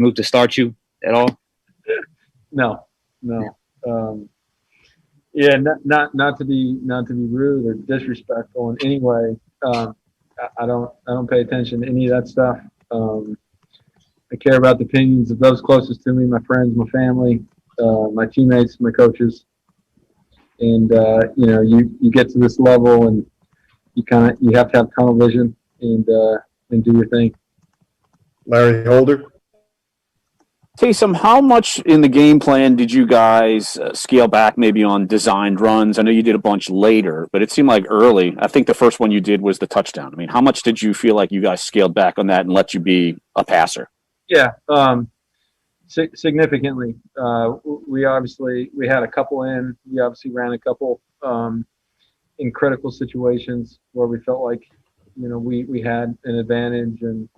move to start you at all? No. Yeah, not to be rude or disrespectful in any way. I don't pay attention to any of that stuff. I care about the opinions of those closest to me, my friends, my family, my teammates, my coaches. And you get to this level, and you have to have tunnel vision and do your thing. Larry Holder. Taysom, how much in the game plan did you guys scale back maybe on designed runs? I know you did a bunch later, but it seemed like early. I think the first one you did was the touchdown. I mean, how much did you feel like you guys scaled back on that and let you be a passer? Yeah, significantly. We had a couple in. We obviously ran a couple in critical situations where we felt like, we had an advantage and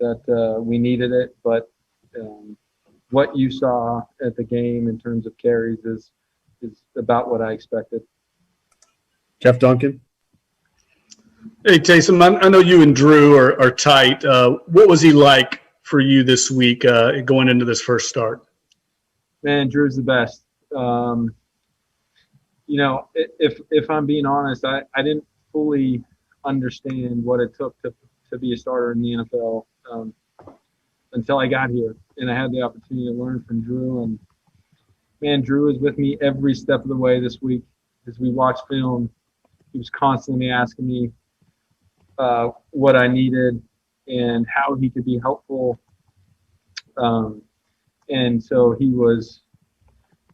that we needed it. But what you saw at the game in terms of carries is about what I expected. Jeff Duncan. Hey, Taysom, I know you and Drew are tight. What was he like for you this week going into this first start? Man, Drew's the best. If I'm being honest, I didn't fully understand what it took to be a starter in the NFL until I got here, and I had the opportunity to learn from Drew. And man, Drew was with me every step of the way this week as we watched film. He was constantly asking me what I needed and how he could be helpful. And so he was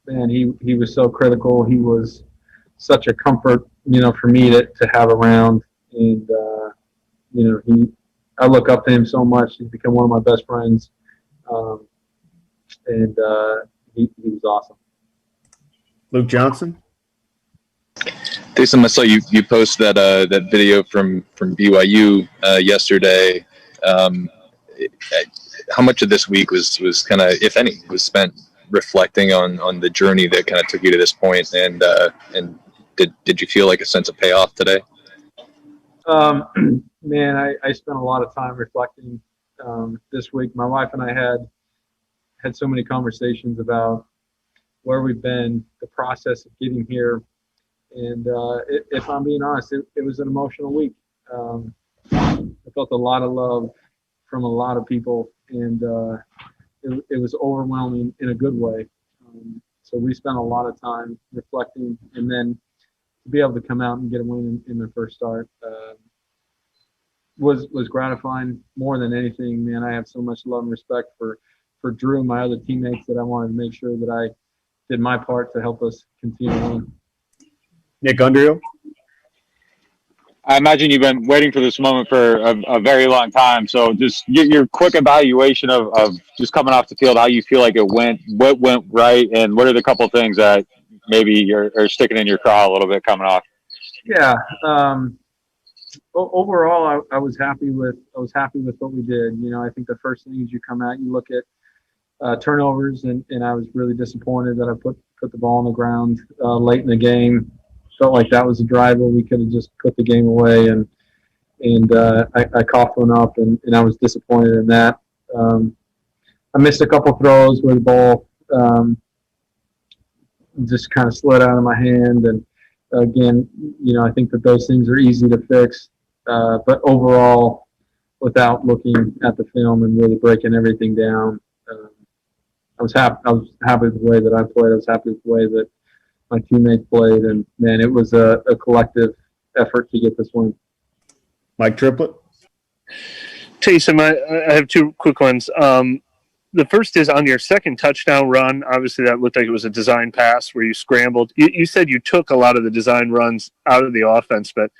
so critical. He was such a comfort, for me to have around. And, I look up to him so much. He's become one of my best friends. And he was awesome. Luke Johnson. Taysom, I saw you post that video from BYU yesterday. How much of this week was kind of, if any, was spent reflecting on the journey that kind of took you to this point, and did you feel like a sense of payoff today? Man, I spent a lot of time reflecting this week. My wife and I had so many conversations about where we've been, the process of getting here. And if I'm being honest, it was an emotional week. I felt a lot of love from a lot of people, and it was overwhelming in a good way. So we spent a lot of time reflecting, and then to be able to come out and get a win in the first start was gratifying more than anything. Man, I have so much love and respect for Drew and my other teammates that I wanted to make sure that I did my part to help us continue to win. Nick Underhill. I imagine you've been waiting for this moment for a very long time. So just your quick evaluation of just coming off the field, how you feel like it went, what went right, and what are the couple of things that maybe are sticking in your craw a little bit coming off? Yeah. Overall, I was happy with what we did. I think the first thing is you come out, you look at turnovers, and I was really disappointed that I put the ball on the ground late in the game. Felt like that was a drive where we could have just put the game away, and I coughed one up, and I was disappointed in that. I missed a couple throws where the ball just kind of slid out of my hand, and again, I think that those things are easy to fix, but overall, without looking at the film and really breaking everything down, I was happy with the way that I played. I was happy with the way that my teammates played, and man, it was a collective effort to get this win. Mike Triplett. Taysom, I have two quick ones. The first is on your second touchdown run. Obviously, that looked like it was a design pass where you scrambled. You said you took a lot of the design runs out of the offense, but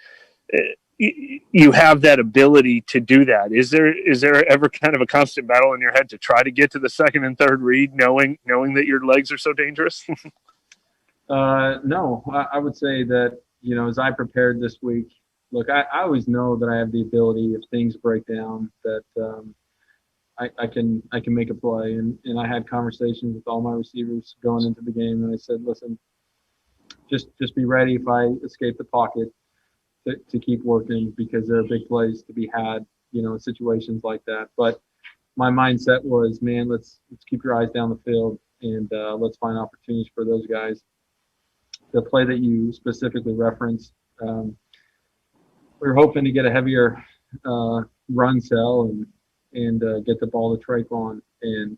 you have that ability to do that. Is there ever kind of a constant battle in your head to try to get to the second and third read, knowing that your legs are so dangerous? No, I would say that, as I prepared this week, look, I always know that I have the ability, if things break down, that I can make a play. And I had conversations with all my receivers going into the game, and I said, listen, just be ready if I escape the pocket to keep working, because there are big plays to be had, in situations like that. But my mindset was, man, let's keep your eyes down the field and let's find opportunities for those guys. The play that you specifically referenced, we were hoping to get a heavier run cell and get the ball to Traquan, and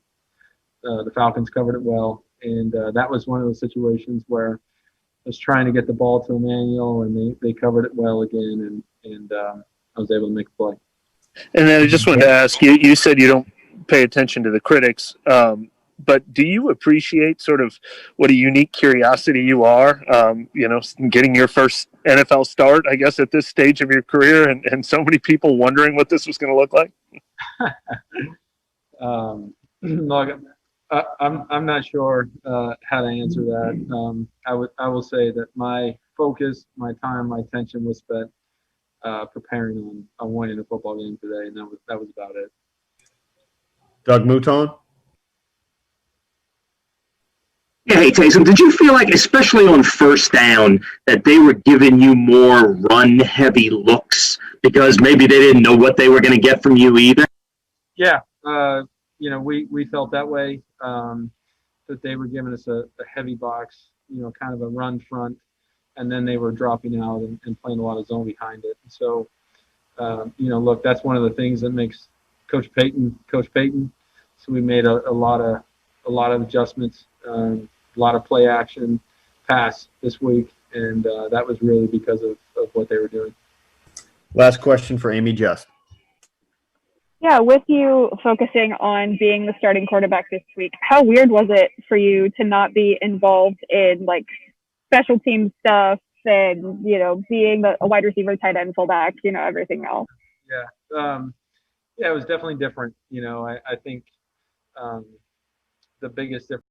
the Falcons covered it well. And that was one of those situations where I was trying to get the ball to Emmanuel, and they covered it well again, and I was able to make a play. And then I just wanted to ask you, you said you don't pay attention to the critics, but do you appreciate sort of what a unique curiosity you are, getting your first NFL start, I guess, at this stage of your career, and so many people wondering what this was going to look like? Look, I'm not sure how to answer that. I will say that my focus, my time, my attention was spent preparing on winning a football game today, and that was about it. Doug Mouton. Yeah, hey, Taysom, did you feel like, especially on first down, that they were giving you more run-heavy looks because maybe they didn't know what they were going to get from you either? Yeah, we felt that way, that they were giving us a heavy box, kind of a run front, and then they were dropping out and playing a lot of zone behind it. And so, look, that's one of the things that makes Coach Payton. So we made a lot of adjustments, a lot of play action pass this week, and that was really because of what they were doing. Last question for Amy Just. Yeah, with you focusing on being the starting quarterback this week, how weird was it for you to not be involved in like special team stuff and, being a wide receiver, tight end, fullback, everything else? Yeah. It was definitely different. I think the biggest difference